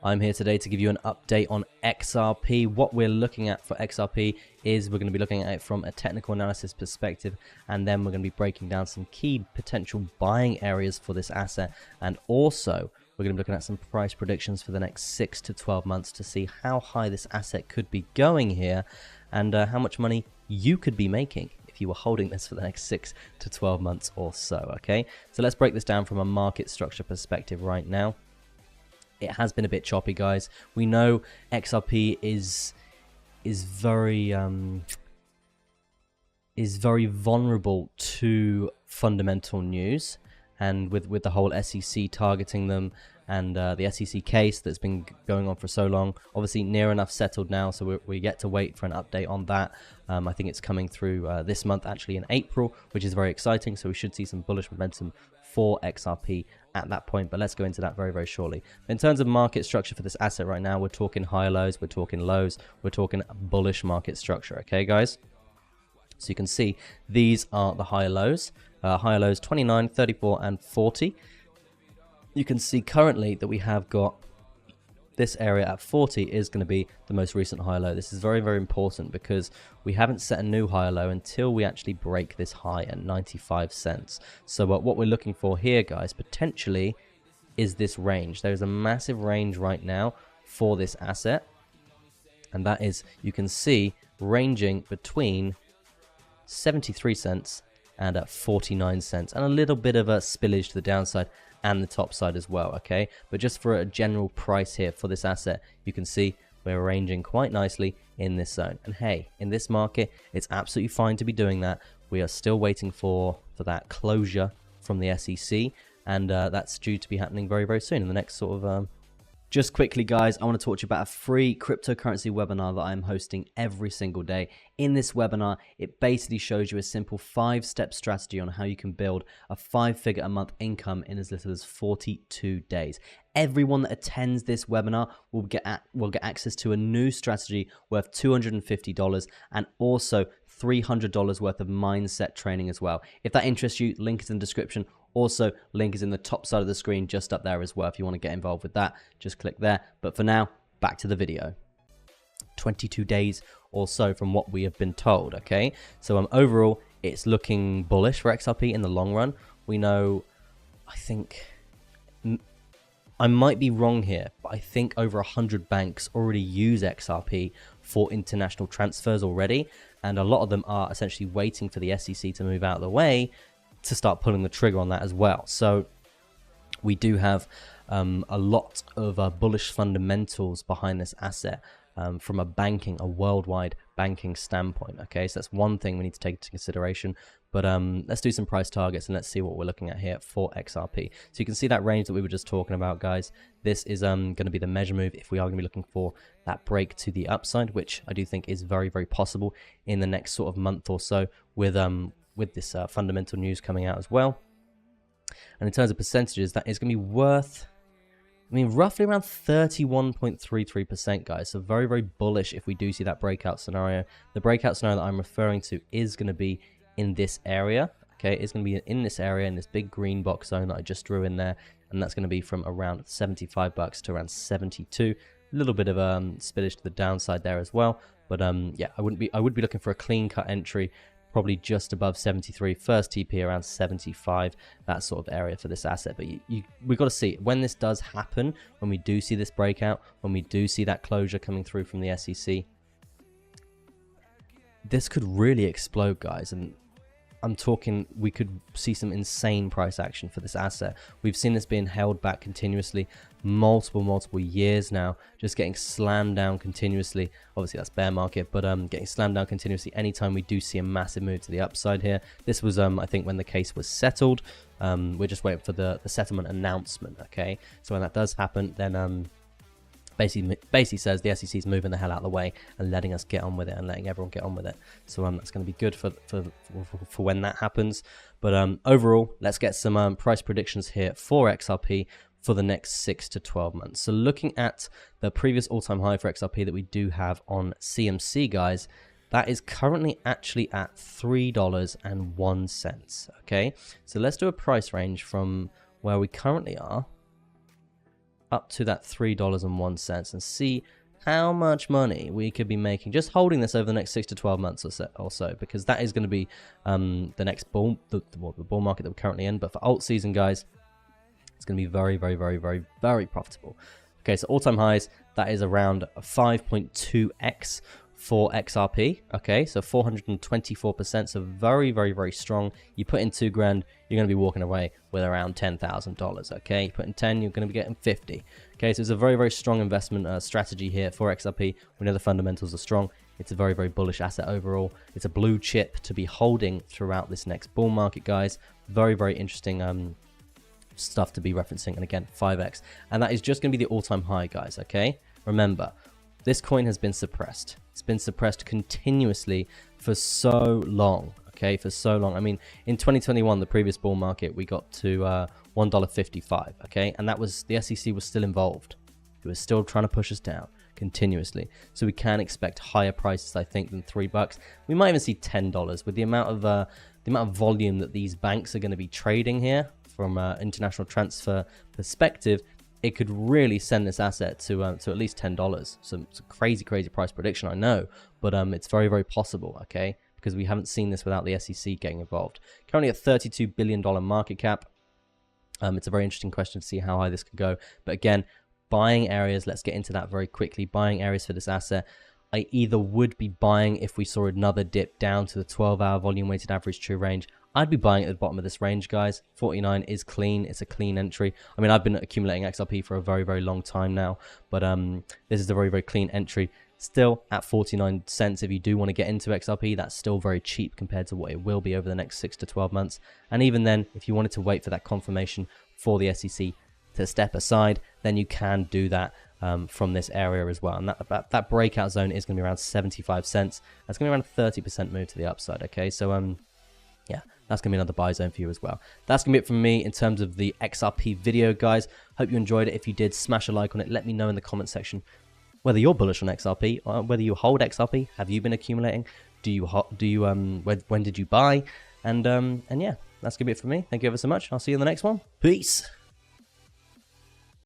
I'm here today to give you an update on XRP. What we're looking at for XRP is we're going to be looking at it from a technical analysis perspective, and then we're going to be breaking down some key potential buying areas for this asset, and also we're going to be looking at some price predictions for the next 6 to 12 months to see how high this asset could be going here, and how much money you could be making if you were holding this for the next 6 to 12 months or so. Okay, so let's break this down from a market structure perspective right now. It has been a bit choppy, guys. We know XRP is very vulnerable to fundamental news, and with the whole SEC targeting them and the SEC case that's been going on for so long, obviously near enough settled now, so we get to wait for an update on that. I think it's coming through this month, actually in April, which is very exciting, so we should see some bullish momentum for XRP at that point, but let's go into that very, very shortly. In terms of market structure for this asset right now, we're talking high lows, we're talking lows, we're talking bullish market structure, okay, guys? So you can see these are the high lows. Higher lows 29, 34, and 40. You can see currently that we have got this area at 40 is going to be the most recent high low. This is very, very important because we haven't set a new high low until we actually break this high at 95 cents. So what we're looking for here, guys, potentially is this range. There's a massive range right now for this asset, and that is, you can see, ranging between 73 cents and at 49 cents, and a little bit of a spillage to the downside and the top side as well, okay? But just for a general price here for this asset, you can see we're ranging quite nicely in this zone. And hey, in this market, it's absolutely fine to be doing that. We are still waiting for that closure from the SEC, and that's due to be happening very, very soon in the next sort of Just quickly, guys, I want to talk to you about a free cryptocurrency webinar that I'm hosting every single day. In this webinar, it basically shows you a simple 5-step strategy on how you can build a 5-figure a month income in as little as 42 days. Everyone that attends this webinar will get access to a new strategy worth $250 and also $300 worth of mindset training as well. If that interests you, link is in the description. Also, link is in the top side of the screen just up there as well. If you want to get involved with that, just click there. But for now, back to the video. 22 days or so from what we have been told, okay? So overall, it's looking bullish for XRP in the long run. We know, I think, I might be wrong here, but I think over 100 banks already use XRP for international transfers already. And a lot of them are essentially waiting for the SEC to move out of the way to start pulling the trigger on that as well. So we do have a lot of bullish fundamentals behind this asset from a worldwide banking standpoint. Okay, so that's one thing we need to take into consideration. But let's do some price targets and let's see what we're looking at here for XRP. So you can see that range that we were just talking about, guys. This is going to be the measure move if we are going to be looking for that break to the upside, which I do think is very, very possible in the next sort of month or so with this fundamental news coming out as well. And in terms of percentages, that is going to be worth, I mean, roughly around 31.33%, guys. So very, very bullish if we do see that breakout scenario. The breakout scenario that I'm referring to is going to be in this area. Okay, it's going to be in this area, in this big green box zone that I just drew in there, and that's going to be from around $75 to around 72. A little bit of spillage to the downside there as well. But yeah, I would be looking for a clean cut entry, probably just above 73, first TP around 75, that sort of area for this asset. But we've got to see when this does happen, when we do see this breakout, when we do see that closure coming through from the SEC, this could really explode, guys. And I'm talking, we could see some insane price action for this asset. We've seen this being held back continuously, multiple years now, just getting slammed down continuously. Obviously that's bear market, but getting slammed down continuously anytime we do see a massive move to the upside here. This was I think when the case was settled. We're just waiting for the settlement announcement. Okay, so when that does happen, then basically says the SEC is moving the hell out of the way and letting us get on with it and letting everyone get on with it. So that's going to be good for when that happens. But overall, let's get some price predictions here for XRP for the next 6 to 12 months. So looking at the previous all-time high for XRP that we do have on CMC, guys, that is currently actually at $3.01. Okay, so let's do a price range from where we currently are up to that $3.01 and see how much money we could be making just holding this over the next 6 to 12 months or so, because that is going to be the next bull, the bull market that we're currently in. But for alt season, guys, it's going to be very, very, very, very, very profitable. Okay, so all-time highs, that is around 5.2x for XRP. Okay, so 424%, so very, very, very strong. You put in 2 grand, you're going to be walking away with around $10,000. Okay, you put in 10, you're going to be getting 50. Okay, so it's a very, very strong investment strategy here for XRP. We know the fundamentals are strong. It's a very, very bullish asset overall. It's a blue chip to be holding throughout this next bull market, guys. Very, very interesting stuff to be referencing. And again, 5x, and that is just going to be the all-time high, guys. Okay, remember, this coin has been suppressed. It's been suppressed continuously for so long. Okay, for so long. I mean, in 2021, the previous bull market, we got to $1.55. Okay, and that was, the SEC was still involved. It was still trying to push us down continuously. So we can expect higher prices, I think, than $3. We might even see $10 with the amount of volume that these banks are going to be trading here from an international transfer perspective. It could really send this asset to at least $10. So it's a crazy, crazy price prediction, I know, but it's very, very possible, okay? Because we haven't seen this without the SEC getting involved. Currently at $32 billion market cap. It's a very interesting question to see how high this could go. But again, buying areas, let's get into that very quickly. Buying areas for this asset. I either would be buying if we saw another dip down to the 12-hour volume-weighted average true range. I'd be buying at the bottom of this range, guys. 49 is clean. It's a clean entry. I mean, I've been accumulating XRP for a very, very long time now, but this is a very, very clean entry. Still at 49 cents, if you do want to get into XRP, that's still very cheap compared to what it will be over the next 6 to 12 months. And even then, if you wanted to wait for that confirmation for the SEC to step aside, then you can do that from this area as well. And that breakout zone is going to be around 75 cents. That's going to be around a 30% move to the upside, okay? So, yeah, that's going to be another buy zone for you as well. That's going to be it from me in terms of the XRP video, guys. Hope you enjoyed it. If you did, smash a like on it. Let me know in the comment section whether you're bullish on XRP, or whether you hold XRP. Have you been accumulating? When did you buy? And yeah, that's going to be it from me. Thank you ever so much. I'll see you in the next one. Peace.